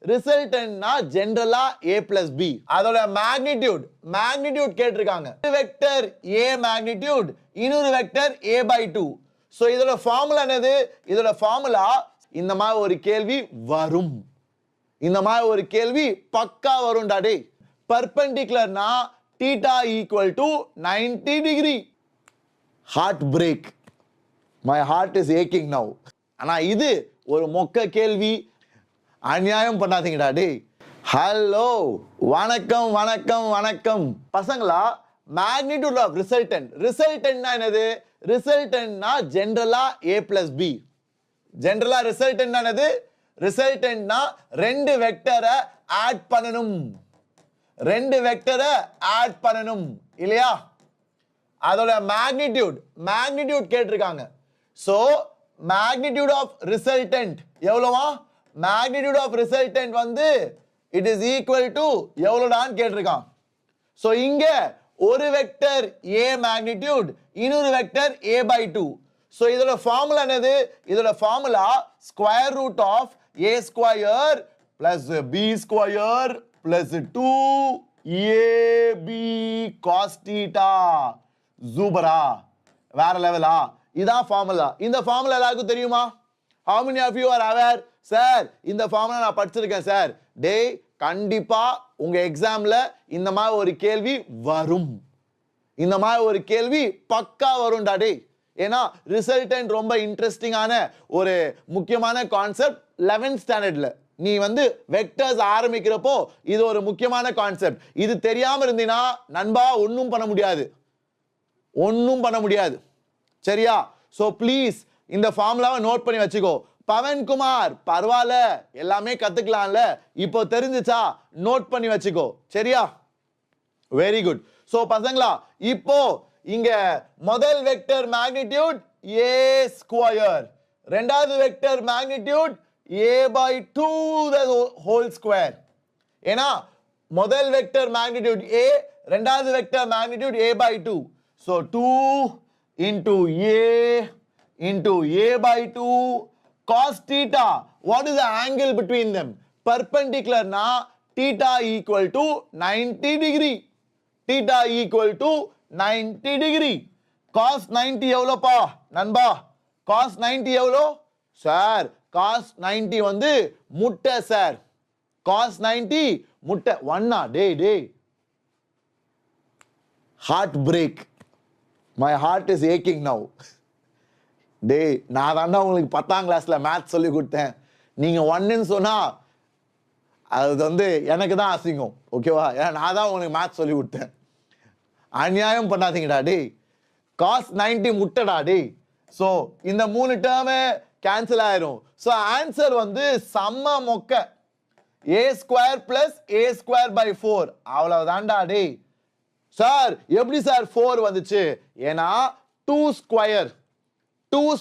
ரிசல்டன்ட்னா ஜெனரலா a plus b. அதோட magnitude கேட்டிருக்காங்க. வெக்டர் a மேக்னிடியூட், இன்னொரு வெக்டர் a by 2. சோ இதோட ஃபார்முலா என்னது? இதோட ஃபார்முலா இந்த மாதிரி ஒரு கேள்வி வரும். இந்த மாதிரி ஒரு கேள்வி பக்கா வரும்டா டேய். பர்பெண்டிகுலர்னா θ equal to 90 degree. Heart break. My heart is aching now. ஆனா இது ஒரு மொக்க கேள்வி. அநியாயம் பண்ணாதீங்கடா டேய். ஹலோ, வணக்கம் வணக்கம் வணக்கம் பசங்களா. மேக்னிடியூட் ஆஃப் ரிசல்டன்ட்னா என்னது? ரிசல்டன்ட்னா ஜெனரலா a plus b. ஜெனரலா ரிசல்டன்ட்னா என்னது? ரிசல்டன்ட்னா ரெண்டு வெக்டரை ஆட் பண்ணனும். ரெண்டு வெக்டரை ஆட் பண்ணனும் இல்லையா? அதோட மேக்னிடியூட் கேட்டிருக்காங்க. சோ மேக்னிடியூட் ஆஃப் ரிசல்டன்ட் எவ்வளவா? மேக்னிடியூட் ஆஃப் ரிசல்டன்ட் வந்து இட் இஸ் ஈக்குவல் டு எவ்வளவுடான்னு கேட்டிருக்கான். சோ இங்க ஒரு வெக்டர் a மேக்னிடியூட், இன்னொரு வெக்டர் a by 2. சோ இதோட ஃபார்முலா என்னது? இதோட formula square root of a square plus b square plus 2ab cos theta. சூப்பரா, வேற லெவலா? இதான் ஃபார்முலா. இந்த ஃபார்முலா எல்லாருக்கும் தெரியுமா? how many of you are aware? Sir இந்த ஃபார்முலா நான் படிச்சிருக்கேன் சார். டேய், கண்டிப்பா உங்க எக்ஸாம்ல இந்த மாதிரி ஒரு கேள்வி வரும். இந்த மாதிரி ஒரு கேள்வி பக்கா வரும்டா டேய். ஏன்னா ரிசல்டன்ட் ரொம்ப இன்ட்ரெஸ்டிங்கான ஒரு முக்கியமான கான்செப்ட். 11th ஸ்டாண்டர்ட்ல நீ வந்து வெக்டர்ஸ் ஆரம்பிக்கிறப்போ இது ஒரு முக்கியமான கான்செப்ட். இது தெரியாம இருந்தீனா நண்பா ஒன்னும் பண்ண முடியாது. சரியா? சோ ப்ளீஸ் இந்த ஃபார்முலாவை நோட் பண்ணி வச்சுக்கோ. பவன்குமார், பரவாயில்ல, எல்லாமே கத்துக்கலாம்ல, இப்போ தெரிஞ்சுச்சா? நோட் பண்ணி வச்சுக்கோ. சரியா? Very good. சோ பசங்களா, இப்போ இங்க முதல் வெக்டர் மேக்னிடியூட் a ஸ்கொயர், இரண்டாவது vector magnitude a by 2 the whole square. ஏனா முதல் வெக்டர் மேக்னிடியூட் a, இரண்டாவது vector magnitude a by 2. so 2 into a by 2 cos theta. what is the angle between them? perpendicular na theta equal to 90 degree. theta equal to 90 degree. cos 90 எவ்வளோப்பா நண்பா? cos 90 எவ்வளோ sir? cos 90 வந்து முட்டை sir. cos 90 முட்டை. ஒன்னா டேய் heartbreak. My heart is ஏக்கிங் now. டேய், நான் தாண்டா உங்களுக்கு 10ஆம் கிளாஸ்ல மேத்ஸ் சொல்லி கொடுத்தேன். நீங்க ஒன்னுன்னு சொன்னா அது வந்து எனக்கு தான் அசிங்கம். ஓகேவா? ஏன்னா நான் தான் உங்களுக்கு மேத்ஸ் சொல்லி கொடுத்தேன். அநியாயம் பண்ணாதீங்கடா டேய். cos 90 முட்டடா டேய். சோ இந்த மூணு டேர்மே கேன்சல் ஆயிரும். சோ ஆன்சர் வந்து செம்ம மொக்க. a square plus a square by 4. அவ்வளவுதான்டா டேய். சார் எப்படி சார் 4 வந்துச்சு? ஏன்னா 2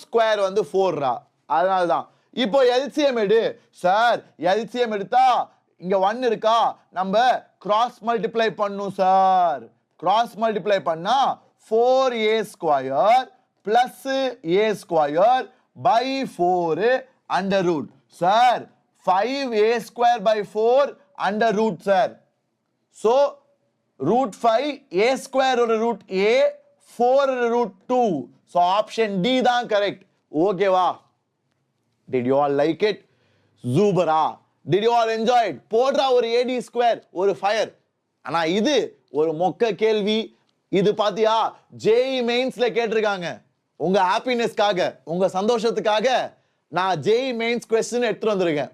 ஸ்கொயர் வந்து 4ரா, அதனால தான். இப்போ எல்சிஎம் எடு சார். எல்சிஎம் எடுத்தா இங்க 1 இருக்கா, நம்ம கிராஸ் மல்டிப்ளை பண்ணும் சார். கிராஸ் மல்டிப்ளை பண்ணா 4a square plus a square by 4 under root. Sir 5a square by 4 under root sir. so root 5 a square ஒரு root a, 4 root 2. so option D தான் correct. ஓகேவா? did you all like it? சூப்பரா? did you all enjoy it? போடுறா ஒரு AD square, ஒரு fire. ஆனா இது ஒரு மொக்க கேள்வி. இது பாத்தியா JEE மெயின்ஸ்ல கேட்டிருக்காங்க. உங்க ஹாப்பினஸ்க்காக, உங்க சந்தோஷத்துக்காக நான் JEE மெயின்ஸ் क्वेश्चन எடுத்து வந்திருக்கேன்.